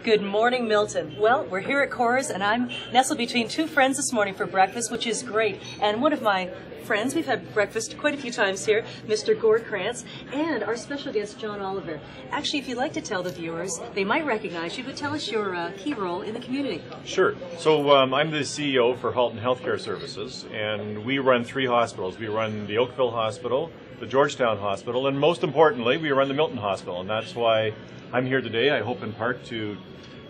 Good morning, Milton. Well, we're here at Coors, and I'm nestled between two friends this morning for breakfast, which is great. And one of my friends, we've had breakfast quite a few times here, Mr. Gord Krantz, and our special guest, John Olliver. Actually, if you'd like to tell the viewers, they might recognize you, but tell us your key role in the community. Sure. So I'm the CEO for Halton Healthcare Services, and we run three hospitals. We run the Oakville Hospital, the Georgetown Hospital, and most importantly, we run the Milton Hospital, and that's why I'm here today. I hope in part to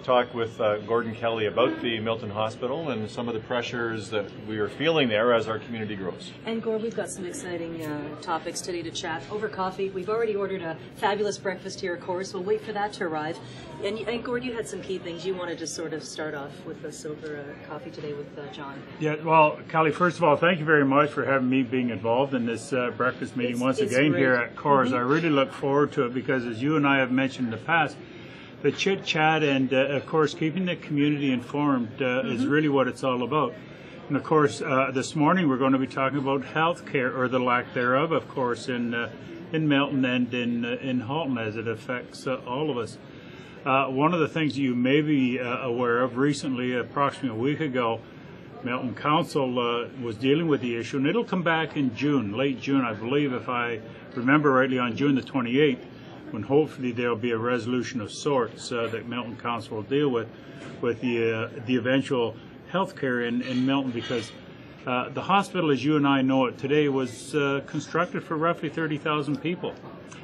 talk with Gordon Kelly about the Milton Hospital and some of the pressures that we are feeling there as our community grows. And Gord, we've got some exciting topics today to chat over coffee. We've already ordered a fabulous breakfast here at Coors. We'll wait for that to arrive. And Gord, you had some key things you wanted to sort of start off with us over coffee today with John. Yeah, well, Kelly, first of all, thank you very much for having me being involved in this breakfast meeting once again great. Here at Coors. I really look forward to it because, as you and I have mentioned in the past, the chit-chat and, of course, keeping the community informed is really what it's all about. And, of course, this morning we're going to be talking about health care, or the lack thereof, of course, in Milton and in Halton as it affects all of us. One of the things you may be aware of recently, approximately a week ago, Milton Council was dealing with the issue, and it'll come back in June, late June, I believe, if I remember rightly, on June the 28th. When hopefully there'll be a resolution of sorts that Milton Council will deal with the eventual health care in Milton, because the hospital, as you and I know it today, was constructed for roughly 30,000 people.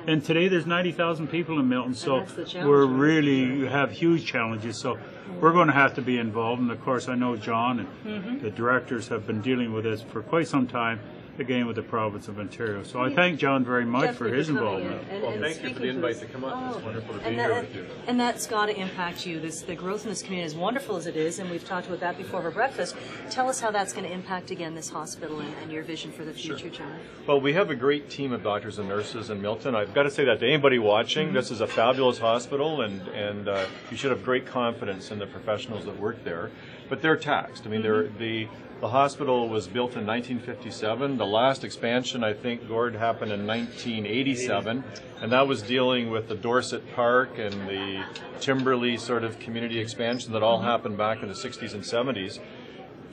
And today there's 90,000 people in Milton, so we're really have huge challenges. So we're going to have to be involved. And of course, I know John and the directors have been dealing with this for quite some time, again with the province of Ontario. So I thank John very much for his involvement. And thank you for the invite to come up. It's wonderful to be here with you. And that's got to impact you. The growth in this community, as wonderful as it is, and we've talked about that before for breakfast. Tell us how that's going to impact, again, this hospital and your vision for the future, John. Well, we have a great team of doctors and nurses in Milton. I've got to say that to anybody watching. This is a fabulous hospital, and you should have great confidence in the professionals that work there. But they're taxed. I mean, the hospital was built in 1957. The last expansion, I think, Gord, happened in 1987, and that was dealing with the Dorset Park and the Timberley sort of community expansion that all happened back in the 60s and 70s.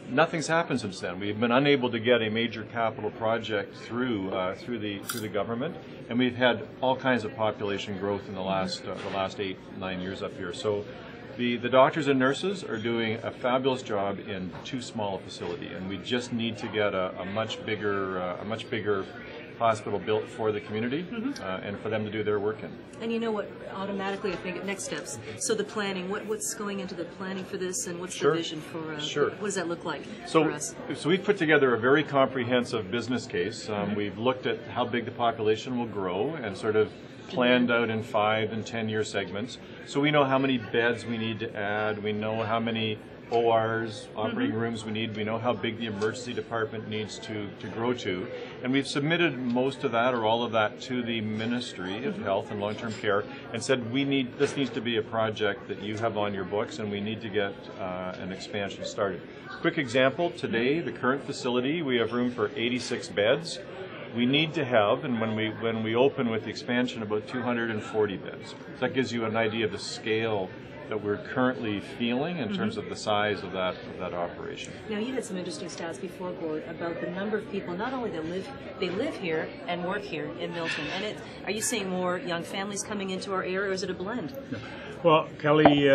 Nothing's happened since then. We've been unable to get a major capital project through the government, and we've had all kinds of population growth in the last 8-9 years up here. So the doctors and nurses are doing a fabulous job in too small a facility, and we just need to get a much bigger hospital built for the community and for them to do their work in. And you know what, automatically I think next steps. So the planning, what's going into the planning for this, and what's the vision for, what does that look like for us? So we've put together a very comprehensive business case. We've looked at how big the population will grow and sort of planned out in 5- and 10-year segments. So we know how many beds we need to add. We know how many ORs, operating rooms we need. We know how big the emergency department needs to grow to. And we've submitted most of that or all of that to the Ministry of Health and Long-Term Care and said this needs to be a project that you have on your books, and we need to get an expansion started. Quick example, today the current facility, we have room for 86 beds. We need to have, and when we open with the expansion, about 240 beds. So that gives you an idea of the scale that we're currently feeling in terms of the size of that operation. Now, you had some interesting stats before, Gord, about the number of people, not only they live here and work here in Milton. And are you seeing more young families coming into our area, or is it a blend? Well, Kelly,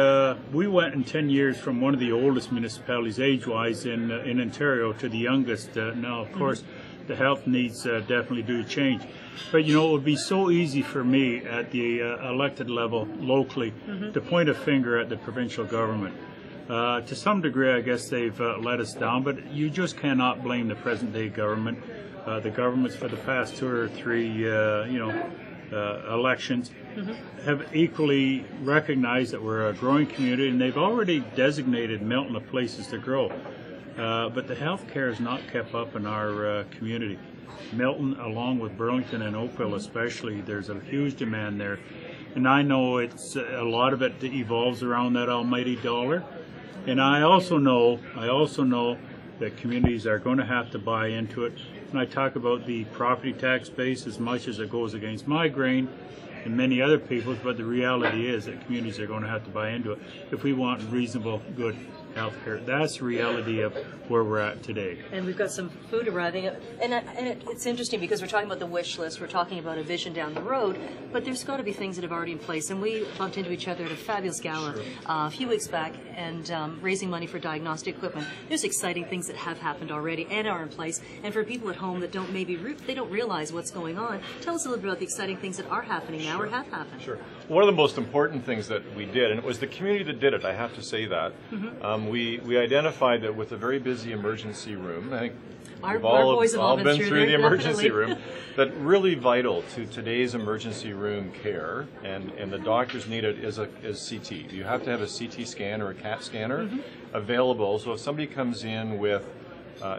we went in 10 years from one of the oldest municipalities age-wise in Ontario to the youngest. Now, of course, the health needs definitely do change. But, you know, it would be so easy for me at the elected level locally to point a finger at the provincial government. To some degree, I guess they've let us down, but you just cannot blame the present-day government. The governments for the past 2 or 3, elections have equally recognized that we're a growing community, and they've already designated Milton a places to grow. But the health care is not kept up in our community. Milton, along with Burlington and Oakville especially, there's a huge demand there. And I know it's a lot of it evolves around that almighty dollar. And I also know that communities are going to have to buy into it. And I talk about the property tax base as much as it goes against my grain. than many other people's, but the reality is that communities are going to have to buy into it if we want reasonable, good health care. That's the reality of where we're at today. And we've got some food arriving. It's interesting because we're talking about the wish list, we're talking about a vision down the road, but there's got to be things that have already in place. And we bumped into each other at a fabulous gala a few weeks back and raising money for diagnostic equipment. There's exciting things that have happened already and are in place. And for people at home that don't they don't realize what's going on, tell us a little bit about the exciting things that are happening now or have happened. Sure. One of the most important things that we did, and it was the community that did it, I have to say that, we identified that with a very busy emergency room, I think we've all been through the emergency room, that really vital to today's emergency room care, and the doctors need it, is CT. You have to have a CT scan or a CAT scanner available, so if somebody comes in with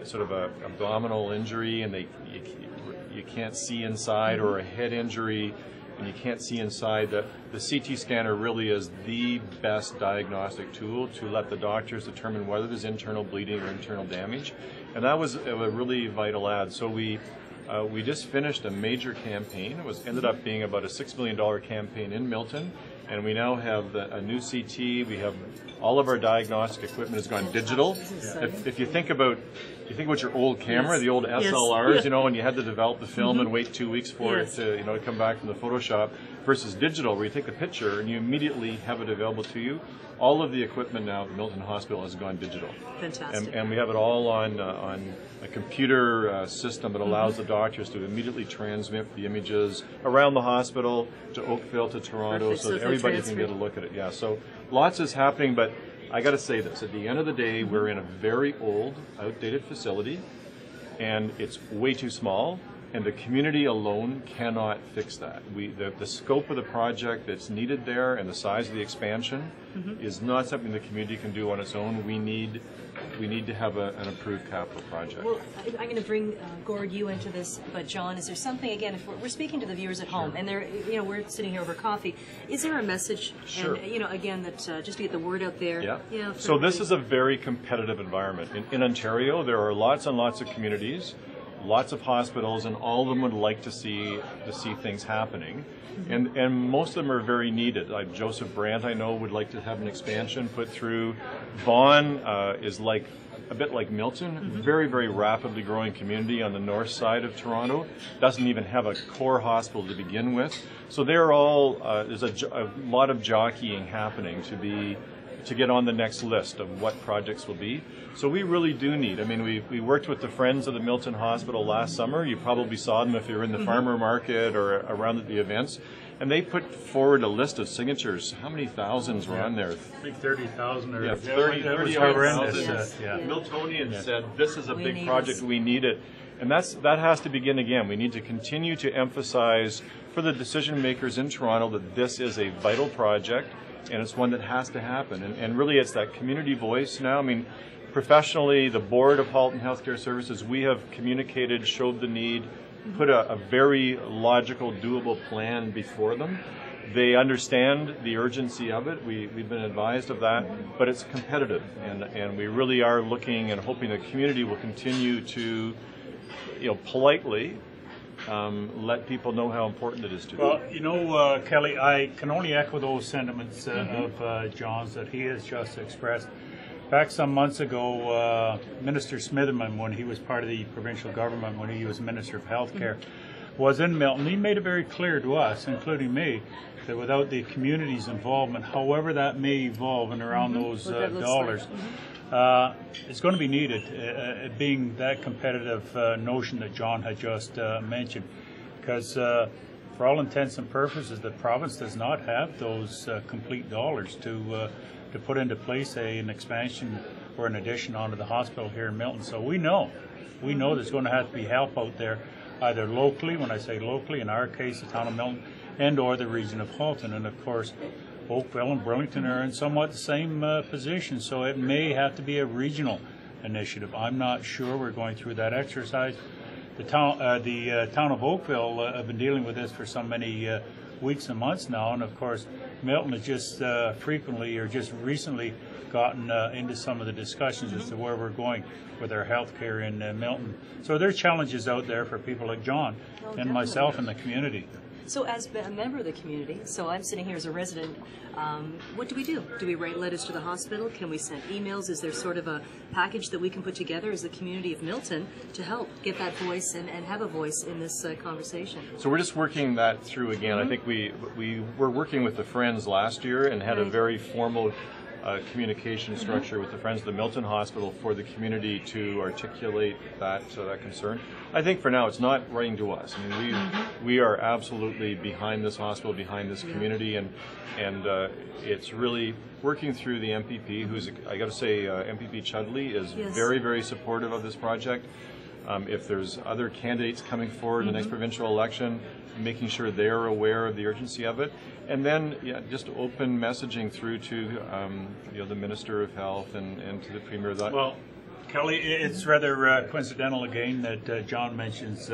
sort of a abdominal injury and you can't see inside, or a head injury and you can't see inside, the CT scanner really is the best diagnostic tool to let the doctors determine whether there's internal bleeding or internal damage. And that was a really vital ad. So we just finished a major campaign. It ended up being about a $6 million campaign in Milton, and we now have a new CT. We have all of our diagnostic equipment has gone digital. If you think about your old camera, the old SLRs, and you had to develop the film and wait 2 weeks for it to come back from the Photoshop, versus digital, where you take the picture and you immediately have it available to you. All of the equipment now at Milton Hospital has gone digital. Fantastic. And we have it all on a computer system that allows the doctors to immediately transmit the images around the hospital to Oakville, to Toronto, so that everybody can get a look at it. Yeah, so lots is happening, but I got to say this. At the end of the day, we're in a very old, outdated facility, and it's way too small, and the community alone cannot fix that. The scope of the project that's needed there and the size of the expansion is not something the community can do on its own. We need to have an approved capital project. Well, I'm going to bring Gord, you into this, but John, is there something, again, if we're speaking to the viewers at home, and they're, we're sitting here over coffee, is there a message, and, again, that just to get the word out there? Yeah. So this is a very competitive environment. In Ontario, there are lots and lots of communities, lots of hospitals, and all of them would like to see things happening, and most of them are very needed. Like Joseph Brandt, I know, would like to have an expansion put through. Vaughan is like a bit like Milton, very, very rapidly growing community on the north side of Toronto. Doesn't even have a core hospital to begin with. So they're all there's a lot of jockeying happening to get on the next list of what projects will be. So we really do need, we worked with the Friends of the Milton Hospital last summer. You probably saw them if you were in the farmer market or around at the events. And they put forward a list of signatures. How many thousands were on there? I think 30,000 or 30,000. Miltonians said, this is a big project, we need it. And that has to begin again. We need to continue to emphasize for the decision makers in Toronto that this is a vital project, and it's one that has to happen. And really it's that community voice now. Professionally, the board of Halton Healthcare Services, we have communicated, showed the need, put a very logical, doable plan before them. They understand the urgency of it. We've been advised of that, but it's competitive, and we really are looking and hoping the community will continue to, politely let people know how important it is to them. Well, Kelly, I can only echo those sentiments of John's that he has just expressed. Back some months ago, Minister Smitherman, when he was part of the provincial government, when he was Minister of Healthcare, was in Milton. He made it very clear to us, including me, that without the community's involvement, however that may evolve and around those dollars, it's going to be needed, being that competitive notion that John had just mentioned. Because for all intents and purposes, the province does not have those complete dollars to put into place an expansion or an addition onto the hospital here in Milton. So we know there's going to have to be help out there, either locally, when I say locally, in our case, the town of Milton, and or the region of Halton. And of course, Oakville and Burlington are in somewhat the same position, so it may have to be a regional initiative. I'm not sure. We're going through that exercise. The town of Oakville have been dealing with this for so many weeks and months now, and of course Milton has just frequently or just recently gotten into some of the discussions as to where we're going with our health care in Milton. So there are challenges out there for people like John and myself and the community. So as a member of the community, so I'm sitting here as a resident, what do we do? Do we write letters to the hospital? Can we send emails? Is there sort of a package that we can put together as the community of Milton to help get that voice and have a voice in this conversation? So we're just working that through again. I think we were working with the Friends last year and had a very formal communication structure with the Friends of the Milton Hospital for the community to articulate that concern. I think for now it's not writing to us. I mean, we are absolutely behind this hospital, behind this community, and it's really working through the MPP, who's, I got to say, MPP Chudley is very, very supportive of this project. If there's other candidates coming forward in the next provincial election, making sure they're aware of the urgency of it, and then just open messaging through to the Minister of Health and to the Premier. Well, Kelly, it's rather coincidental again that John mentions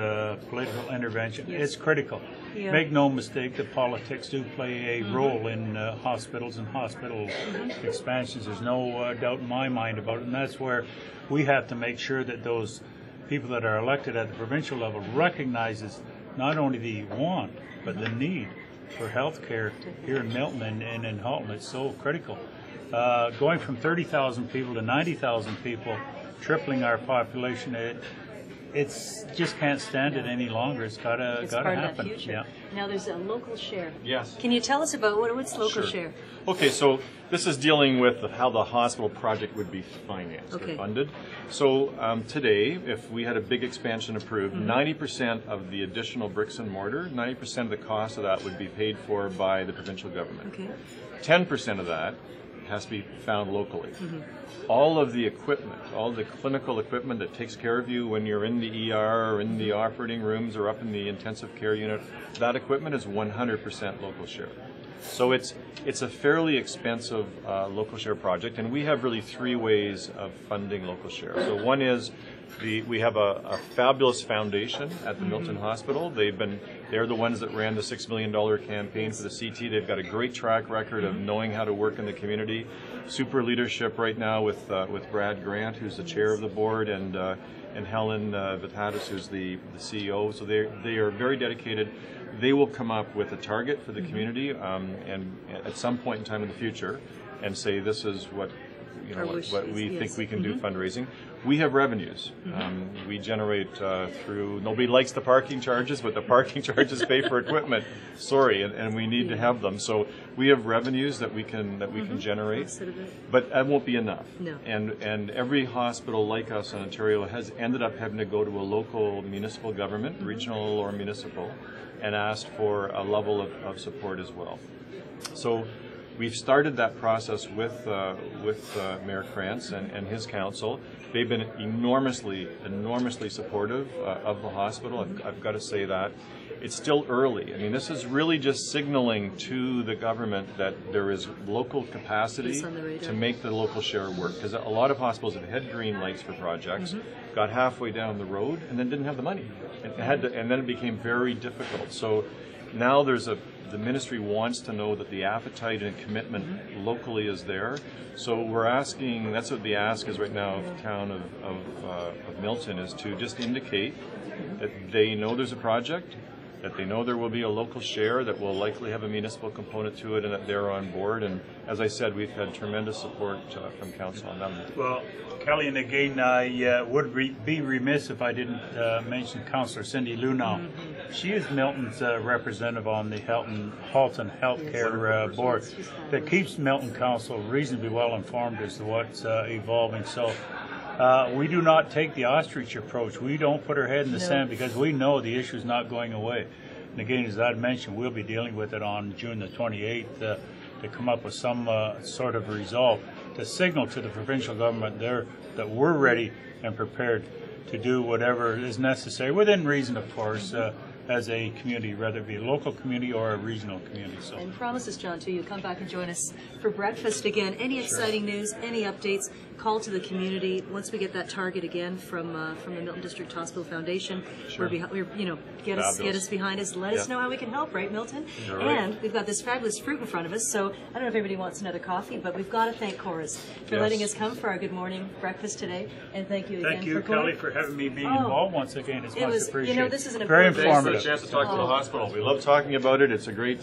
political intervention. It's critical. Make no mistake that politics do play a role in hospitals and hospital expansions. There's no doubt in my mind about it, and that's where we have to make sure that those people that are elected at the provincial level recognizes not only the want but the need for health care here in Milton and in Halton. It's so critical. Going from 30,000 people to 90,000 people, tripling our population, it's just can't stand it any longer. It's got to happen. Yeah. Now there's a local share. Yes. Can you tell us about what's local share? Okay, so this is dealing with how the hospital project would be financed or funded. So today, if we had a big expansion approved, 90% of the additional bricks and mortar, 90% of the cost of that would be paid for by the provincial government. 10% of that has to be found locally. All of the equipment, all the clinical equipment that takes care of you when you're in the ER or in the operating rooms or up in the intensive care unit, that equipment is 100% local share. So it's a fairly expensive local share project, and we have really three ways of funding local share. So one is we have a fabulous foundation at the Milton Hospital. They're the ones that ran the $6 million campaign for the CT. They've got a great track record of knowing how to work in the community. Super leadership right now with Brad Grant, who's the chair of the board, and Helen Vitatis, who's the CEO. So they are very dedicated. They will come up with a target for the community, and at some point in time in the future, and say this is what we think we can do fundraising. We have revenues. We generate through, nobody likes the parking charges, but the parking charges pay for equipment. Sorry, and we need to have them. So we have revenues that we can generate, but that won't be enough. No. And every hospital like us in Ontario has ended up having to go to a local municipal government, regional or municipal, and asked for a level of support as well. So we've started that process with Mayor Krantz and his council. They've been enormously supportive of the hospital. I've got to say that. It's still early. I mean, this is really just signaling to the government that there is local capacity to make the local share work. Because a lot of hospitals have had green lights for projects, got halfway down the road, and then didn't have the money. And then it became very difficult. So now the ministry wants to know that the appetite and commitment locally is there. So we're asking, that's what the ask is right now of the town of Milton, is to just indicate that they know there's a project, that they know there will be a local share that will likely have a municipal component to it, and that they're on board. And as I said, we've had tremendous support from council on that. Well, Kelly, and again, I would be remiss if I didn't mention Councillor Cindy Lunau. She is Milton's representative on the Halton Healthcare Board that keeps Milton Council reasonably well informed as to what's evolving. So we do not take the ostrich approach. We don't put our head in the sand because we know the issue is not going away. And again, as I mentioned, we'll be dealing with it on June the 28th to come up with some sort of resolve to signal to the provincial government there that we're ready and prepared to do whatever is necessary, within reason, of course, as a community, whether it be a local community or a regional community. So. And promises, John, too, you'll come back and join us for breakfast again. Any exciting news, any updates, call to the community. Once we get that target again from the Milton District Hospital Foundation, Sure. Get us behind us. Let us know how we can help, right, Milton? You're right. And we've got this fabulous fruit in front of us. So I don't know if everybody wants another coffee, but we've got to thank Cora's for Yes. letting us come for our good morning breakfast today. And thank you again. Thank you, for Cora. Kelly, for having me being involved once again. It's It much was, appreciated. this is an very important- Thanks for the informative. chance to talk to the hospital. We love talking about it. It's a great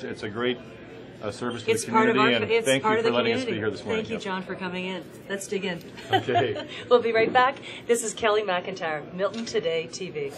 service to It's the part of community, our. and It's thank part you of for the letting us community. be here this morning. Thank you, John, for coming in. Let's dig in. Okay. We'll be right back. This is Kelly McIntyre, Milton Today TV.